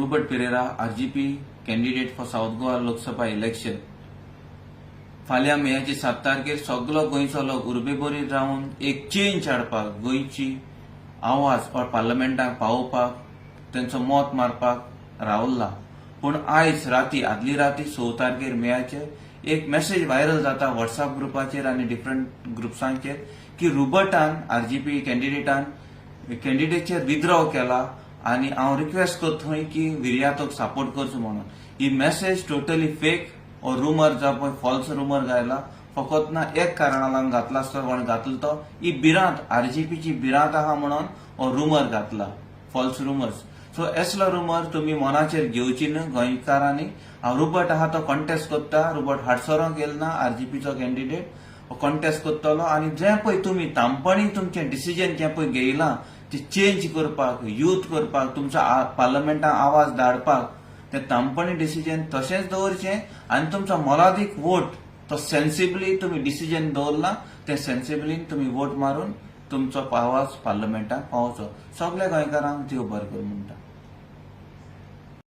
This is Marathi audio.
Rupert Pereira, RGP candidate for south Goa Lok Sabha election. फाल्यां मेयाची 7 तारखेर सगळो गोंयचो लोक उर्बेभरीत रावन एक चेंज हाडपाक, गोंयची आवाज पार्लमेंटाक पावोवपाक, तांचो मत मारपाक रावल्ला. पूण आयज राती आदली राती 6 तारखेर मेयाचे एक मेसेज व्हायरल जाता व्हॉट्सअप ग्रुपाचेर आनी डिफरंट ग्रुप्सांचेर की रुबर्टान आरजीपी कॅन्डिडेटचेर विथड्रॉ केला आनी हांव रिक्वेस्ट करता की विर्यातोक सपोर्ट करचो म्हणून. ही मेसेज टोटली फेक और रुमर जावं फॉल्स रुमर गायला. फकत ना एक कारण लागून घातला आसता कोण घातलो तो ही भिरांत आरजीपीची भिरांत आहा म्हणून हो रुमर घातला, फॉल्स रुमर्स. सो असलो रुमर तुम्ही मनाचेर घेवची न्हय गोंयकारांनी. हांव रुबर्ट आहा तो कॉन्टेस्ट करता. रुबर्ट हाडसरो गेलो ना आरजीपीचो कॅन्डिडेट कॉन्टेस्ट करतलो आनी जे पळय तुमी तांपणी तुमचें डिसिजन जें पळय घेयलां ते चेंज करपाक, यूथ करपाक, तुमच्या पार्लमेंटात आवाज धाडपाक ते तांपणी डिसिजन तशेंच दवरचें आनी तुमचो मोलादीक वोट तो सेन्सिबली तुमी डिसिजन दवरला ते सेन्सिबलीन तुमी वोट मारून तुमचो आवाज पार्लमेंटाक पावोवचो. सगळ्या गोंयकारांक देव बरें करूं म्हणटा.